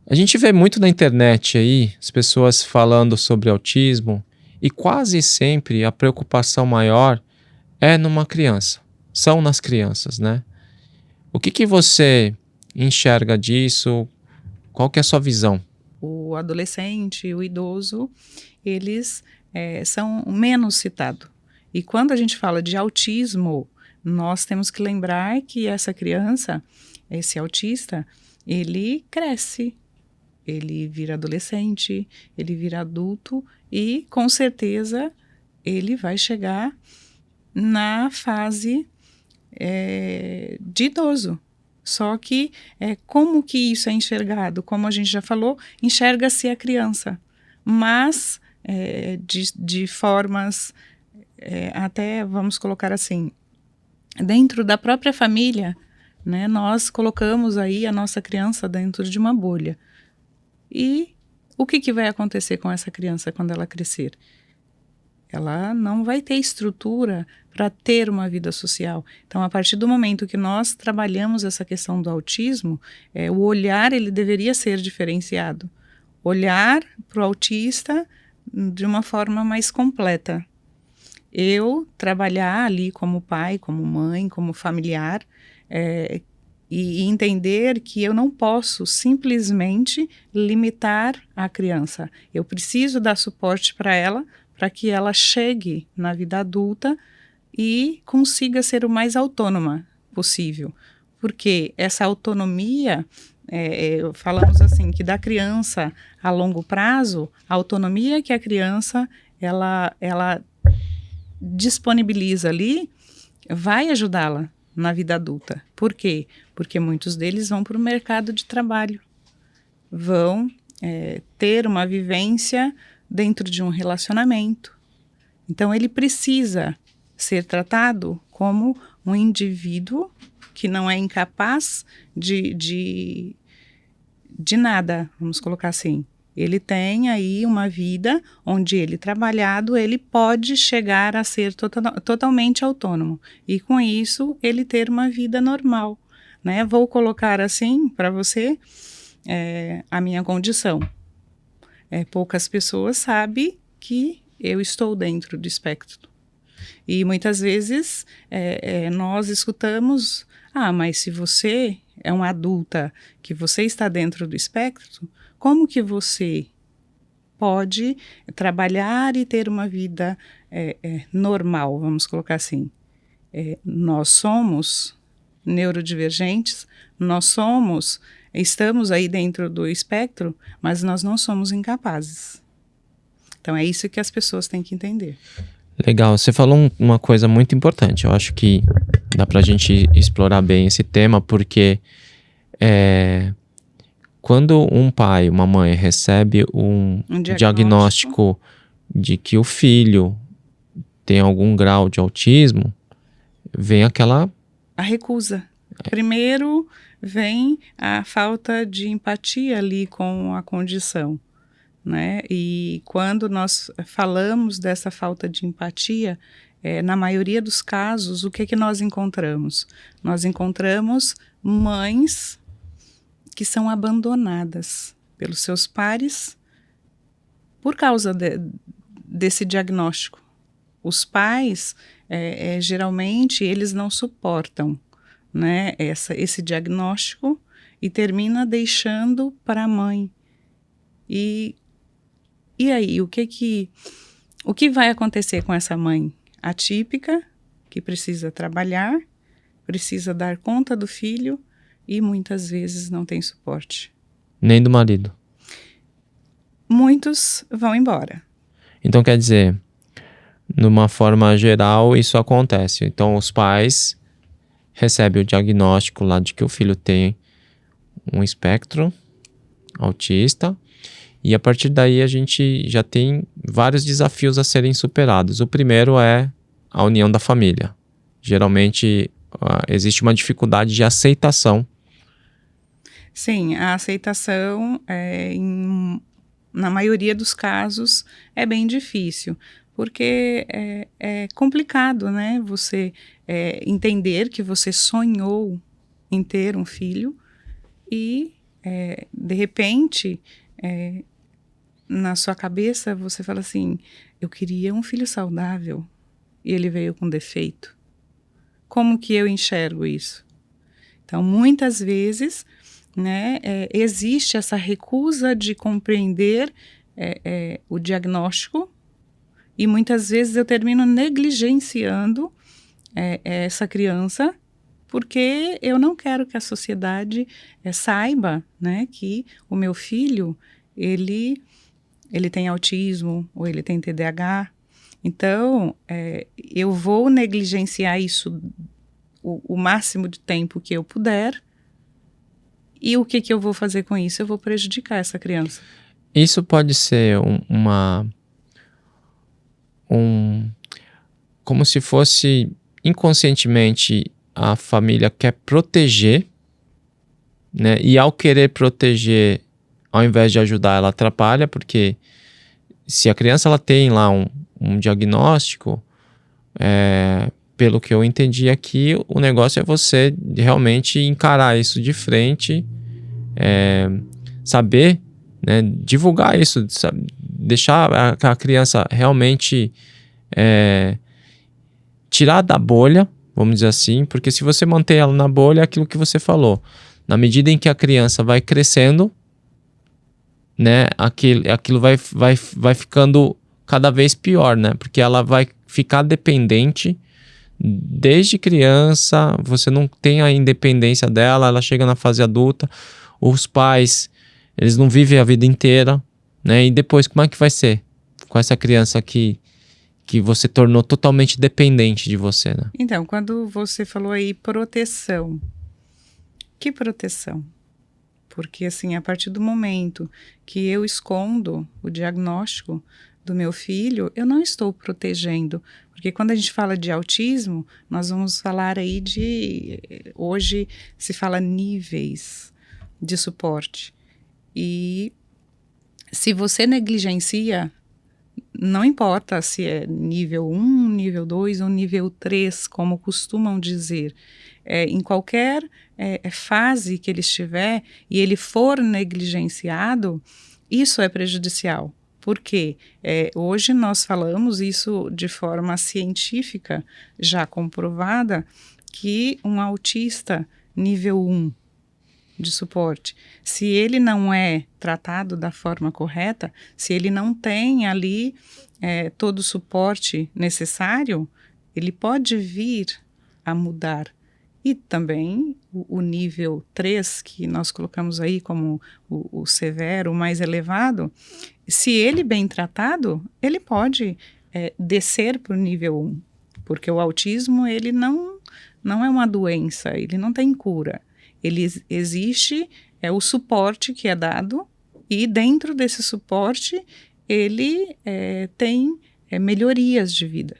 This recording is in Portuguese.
A gente vê muito na internet aí as pessoas falando sobre autismo e quase sempre a preocupação maior é numa criança. São nas crianças, né? O que que você enxerga disso? Qual que é a sua visão? O adolescente, o idoso, eles são menos citados. E quando a gente fala de autismo, nós temos que lembrar que essa criança, esse autista, ele cresce, ele vira adolescente, ele vira adulto e, com certeza, ele vai chegar na fase de idoso. Só que como que isso é enxergado? Como a gente já falou, enxerga-se a criança, mas de formas, até vamos colocar assim, dentro da própria família, né, nós colocamos aí a nossa criança dentro de uma bolha. E o que vai acontecer com essa criança quando ela crescer? Ela não vai ter estrutura para ter uma vida social. Então, a partir do momento que nós trabalhamos essa questão do autismo, o olhar ele deveria ser diferenciado. Olhar para o autista de uma forma mais completa. Eu trabalhar ali como pai, como mãe, como familiar, e entender que eu não posso simplesmente limitar a criança. Eu preciso dar suporte para ela, para que ela chegue na vida adulta e consiga ser o mais autônoma possível. Porque essa autonomia, falamos assim, que da criança a longo prazo, a autonomia que a criança ela disponibiliza ali vai ajudá-la na vida adulta. Por quê? Porque muitos deles vão para o mercado de trabalho, vão ter uma vivência dentro de um relacionamento. Então, ele precisa ser tratado como um indivíduo que não é incapaz de nada, vamos colocar assim. Ele tem aí uma vida onde ele, trabalhado, ele pode chegar a ser totalmente autônomo. E com isso, ele ter uma vida normal, né? Vou colocar assim para você a minha condição. Poucas pessoas sabem que eu estou dentro do espectro. E muitas vezes nós escutamos, mas se você é uma adulta, que você está dentro do espectro, como que você pode trabalhar e ter uma vida normal, vamos colocar assim? Nós somos neurodivergentes, estamos aí dentro do espectro, mas nós não somos incapazes. Então é isso que as pessoas têm que entender. Legal, você falou uma coisa muito importante. Eu acho que dá pra gente explorar bem esse tema, porque quando um pai, uma mãe recebe um diagnóstico de que o filho tem algum grau de autismo, vem a recusa. Primeiro vem a falta de empatia ali com a condição, né? E quando nós falamos dessa falta de empatia, na maioria dos casos, o que nós encontramos? Nós encontramos mães que são abandonadas pelos seus pares por causa desse diagnóstico. Os pais, geralmente, eles não suportam, né, esse diagnóstico e termina deixando para a mãe. E aí, o que vai acontecer com essa mãe atípica, que precisa trabalhar, precisa dar conta do filho e muitas vezes não tem suporte? Nem do marido. Muitos vão embora. Então, quer dizer, numa forma geral, isso acontece. Então, os pais recebem o diagnóstico lá de que o filho tem um espectro autista, e a partir daí a gente já tem vários desafios a serem superados. O primeiro é a união da família. Geralmente existe uma dificuldade de aceitação. Sim, a aceitação na maioria dos casos é bem difícil, porque é complicado, né? Você entender que você sonhou em ter um filho e de repente, na sua cabeça, você fala assim, eu queria um filho saudável e ele veio com defeito. Como que eu enxergo isso? Então, muitas vezes, né, existe essa recusa de compreender o diagnóstico e muitas vezes eu termino negligenciando essa criança porque eu não quero que a sociedade saiba, né, que o meu filho, ele tem autismo ou ele tem TDAH. Então, eu vou negligenciar isso o máximo de tempo que eu puder. E o que eu vou fazer com isso? Eu vou prejudicar essa criança. Isso pode ser como se fosse inconscientemente a família quer proteger, né? E ao querer proteger, ao invés de ajudar, ela atrapalha, porque se a criança ela tem lá um diagnóstico, pelo que eu entendi aqui, o negócio é você realmente encarar isso de frente, saber, né, divulgar isso, sabe, deixar a criança realmente tirar da bolha, vamos dizer assim, porque se você manter ela na bolha, é aquilo que você falou. Na medida em que a criança vai crescendo, né, aquilo vai ficando cada vez pior, né? Porque ela vai ficar dependente desde criança, você não tem a independência dela, ela chega na fase adulta, os pais, eles não vivem a vida inteira, né? E depois, como é que vai ser com essa criança que você tornou totalmente dependente de você, né? Então, quando você falou aí proteção, que proteção? Porque, assim, a partir do momento que eu escondo o diagnóstico do meu filho, eu não estou protegendo. Porque quando a gente fala de autismo, nós vamos falar aí hoje se fala níveis de suporte. E se você negligencia, não importa se é nível 1, nível 2 ou nível 3, como costumam dizer, em qualquer fase que ele estiver e ele for negligenciado, isso é prejudicial. Por quê? Hoje nós falamos isso de forma científica, já comprovada, que um autista nível 1 de suporte, se ele não é tratado da forma correta, se ele não tem ali todo o suporte necessário, ele pode vir a mudar. E também o nível 3, que nós colocamos aí como o severo, o mais elevado, se ele bem tratado, ele pode descer para o nível 1, porque o autismo ele não é uma doença, ele não tem cura. Ele existe o suporte que é dado e dentro desse suporte ele tem melhorias de vida.